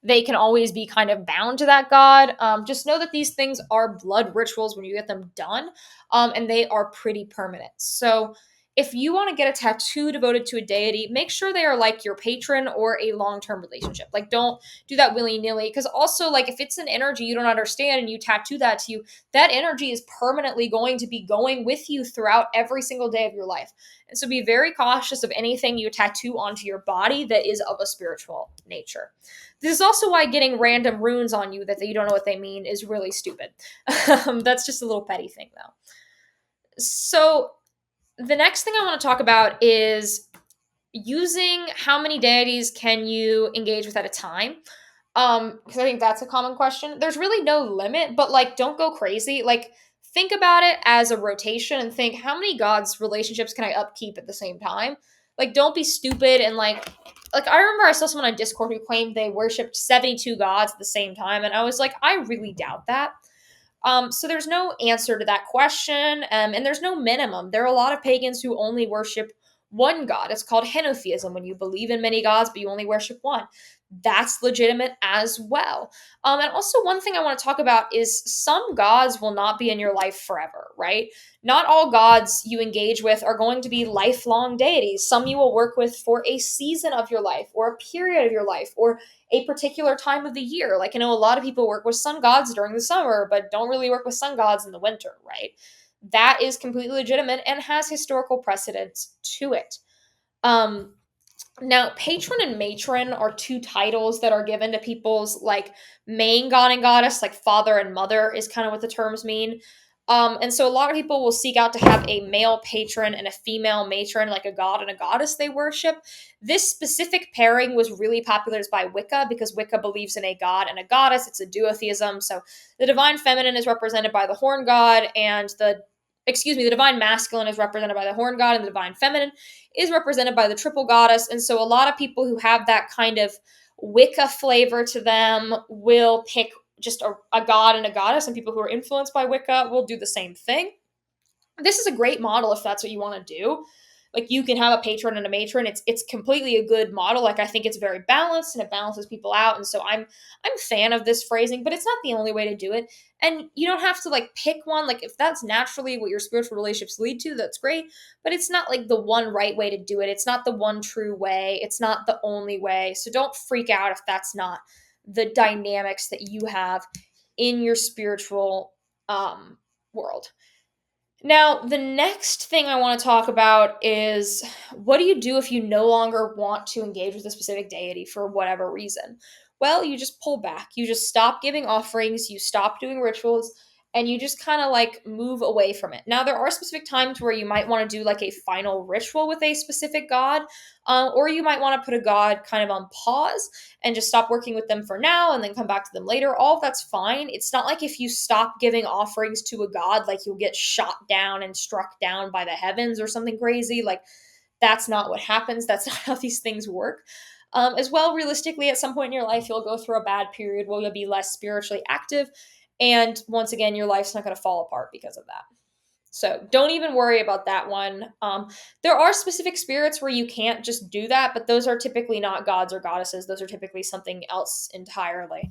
S1: they can always be kind of bound to that god. Just know that these things are blood rituals when you get them done, and they are pretty permanent. So if you want to get a tattoo devoted to a deity, make sure they are like your patron or a long-term relationship. Like, don't do that willy-nilly, because also, like, if it's an energy you don't understand and you tattoo that to you, that energy is permanently going to be going with you throughout every single day of your life. And so be very cautious of anything you tattoo onto your body that is of a spiritual nature. This is also why getting random runes on you that you don't know what they mean is really stupid. That's just a little petty thing, though. So the next thing I want to talk about is using how many deities can you engage with at a time. Because I think that's a common question. There's really no limit, but like, don't go crazy. Like, think about it as a rotation and think, how many gods relationships can I upkeep at the same time? Like, don't be stupid and like I remember I saw someone on Discord who claimed they worshipped 72 gods at the same time, and I was like, I really doubt that. So there's no answer to that question, and there's no minimum. There are a lot of pagans who only worship one god. It's called henotheism, when you believe in many gods, but you only worship one. That's legitimate as well. And also, one thing I want to talk about is some gods will not be in your life forever, right? Not all gods you engage with are going to be lifelong deities. Some you will work with for a season of your life, or a period of your life, or a particular time of the year. Like, I know a lot of people work with sun gods during the summer, but don't really work with sun gods in the winter, right? That is completely legitimate and has historical precedence to it. Um, Now, patron and matron are two titles that are given to people's like main god and goddess, like father and mother is kind of what the terms mean. And so a lot of people will seek out to have a male patron and a female matron, like a god and a goddess they worship. This specific pairing was really popularized by Wicca because Wicca believes in a god and a goddess. It's a duotheism. So the divine feminine is represented by the horn god, and the divine masculine is represented by the horn god, and the divine feminine is represented by the triple goddess. And so a lot of people who have that kind of Wicca flavor to them will pick just a god and a goddess, and people who are influenced by Wicca will do the same thing. This is a great model if that's what you want to do. Like, you can have a patron and a matron. It's completely a good model. Like, I think it's very balanced and it balances people out. And so I'm a fan of this phrasing, but it's not the only way to do it. And you don't have to like pick one. Like, if that's naturally what your spiritual relationships lead to, that's great. But it's not like the one right way to do it. It's not the one true way. It's not the only way. So don't freak out if that's not the dynamics that you have in your spiritual world. Now, the next thing I want to talk about is, what do you do if you no longer want to engage with a specific deity for whatever reason? Well, you just pull back. You just stop giving offerings, you stop doing rituals, and you just kind of like move away from it. Now, there are specific times where you might want to do like a final ritual with a specific god, or you might want to put a god kind of on pause and just stop working with them for now and then come back to them later. All of that's fine. It's not like if you stop giving offerings to a god, like you'll get shot down and struck down by the heavens or something crazy. Like, that's not what happens. That's not how these things work. As well, realistically, at some point in your life, you'll go through a bad period where you'll be less spiritually active. And once again, your life's not going to fall apart because of that. So don't even worry about that one. There are specific spirits where you can't just do that, but those are typically not gods or goddesses. Those are typically something else entirely.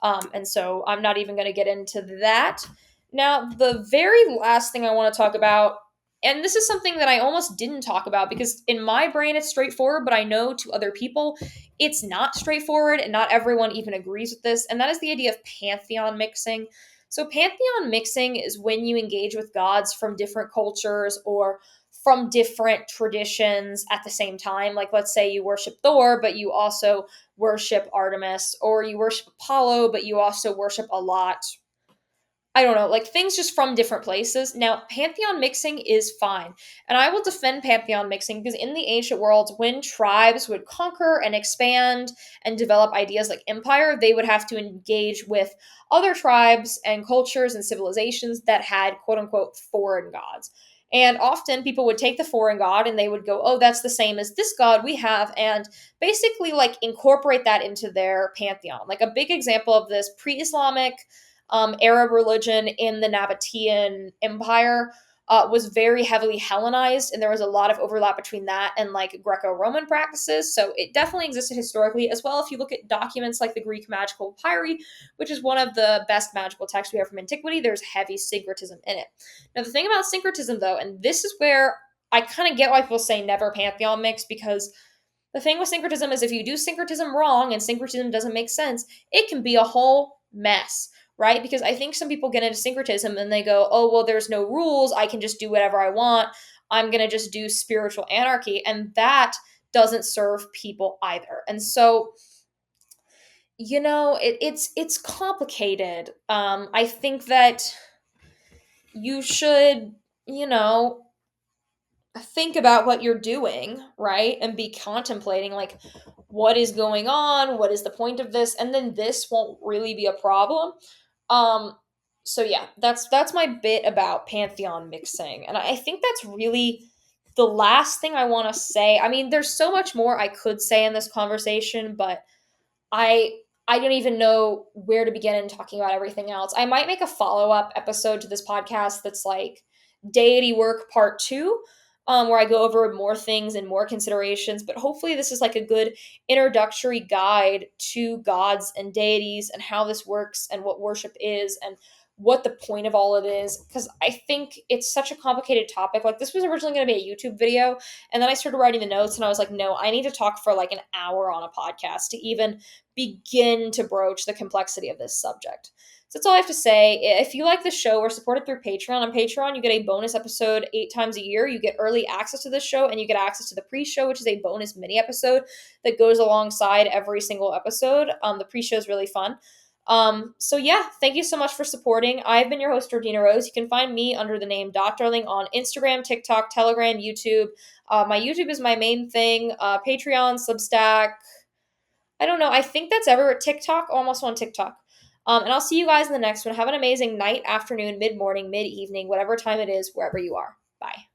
S1: And so I'm not even going to get into that. Now, the very last thing I want to talk about, and this is something that I almost didn't talk about because in my brain it's straightforward, but I know to other people it's not straightforward, and not everyone even agrees with this, and that is the idea of pantheon mixing. So, pantheon mixing is when you engage with gods from different cultures or from different traditions at the same time. Like, let's say you worship Thor, but you also worship Artemis, or you worship Apollo, but you also worship a lot. I don't know, like things just from different places. Now, pantheon mixing is fine. And I will defend pantheon mixing because in the ancient world, when tribes would conquer and expand and develop ideas like empire, they would have to engage with other tribes and cultures and civilizations that had quote unquote foreign gods. And often people would take the foreign god and they would go, oh, that's the same as this god we have, and basically like incorporate that into their pantheon. Like a big example of this pre Islamic Arab religion in the Nabatean Empire was very heavily Hellenized, and there was a lot of overlap between that and like Greco-Roman practices. So it definitely existed historically as well. If you look at documents like the Greek magical papyri, which is one of the best magical texts we have from antiquity, there's heavy syncretism in it. Now, the thing about syncretism, though, and this is where I kind of get why people say never pantheon mix, because the thing with syncretism is if you do syncretism wrong and syncretism doesn't make sense, it can be a whole mess, right? Because I think some people get into syncretism and they go, oh, well, there's no rules. I can just do whatever I want. I'm going to just do spiritual anarchy. And that doesn't serve people either. And so, it's complicated. I think that you should, you know, think about what you're doing, right? And be contemplating like what is going on, what is the point of this, and then this won't really be a problem. Um so yeah, that's my bit about pantheon mixing. And I think that's really the last thing I want to say, I mean, there's so much more I could say in this conversation, but I I don't even know where to begin in talking about everything else. I might make a follow-up episode to this podcast that's like deity work part 2, where I go over more things and more considerations, but hopefully this is like a good introductory guide to gods and deities and how this works and what worship is and what the point of all of it is, because I think it's such a complicated topic. Like, this was originally going to be a YouTube video, and then I started writing the notes and I was like, no, I need to talk for like an hour on a podcast to even begin to broach the complexity of this subject. So that's all I have to say. If you like the show, we're supported through Patreon. On Patreon, you get a bonus episode 8 times a year. You get early access to this show, and you get access to the pre-show, which is a bonus mini episode that goes alongside every single episode. The pre-show is really fun. So yeah, thank you so much for supporting. I've been your host, Georgina Rose. You can find me under the name Darling on Instagram, TikTok, Telegram, YouTube. My YouTube is my main thing. Patreon, Substack. I don't know. I think that's ever TikTok. Almost on TikTok. And I'll see you guys in the next one. Have an amazing night, afternoon, mid morning, mid evening, whatever time it is, wherever you are. Bye.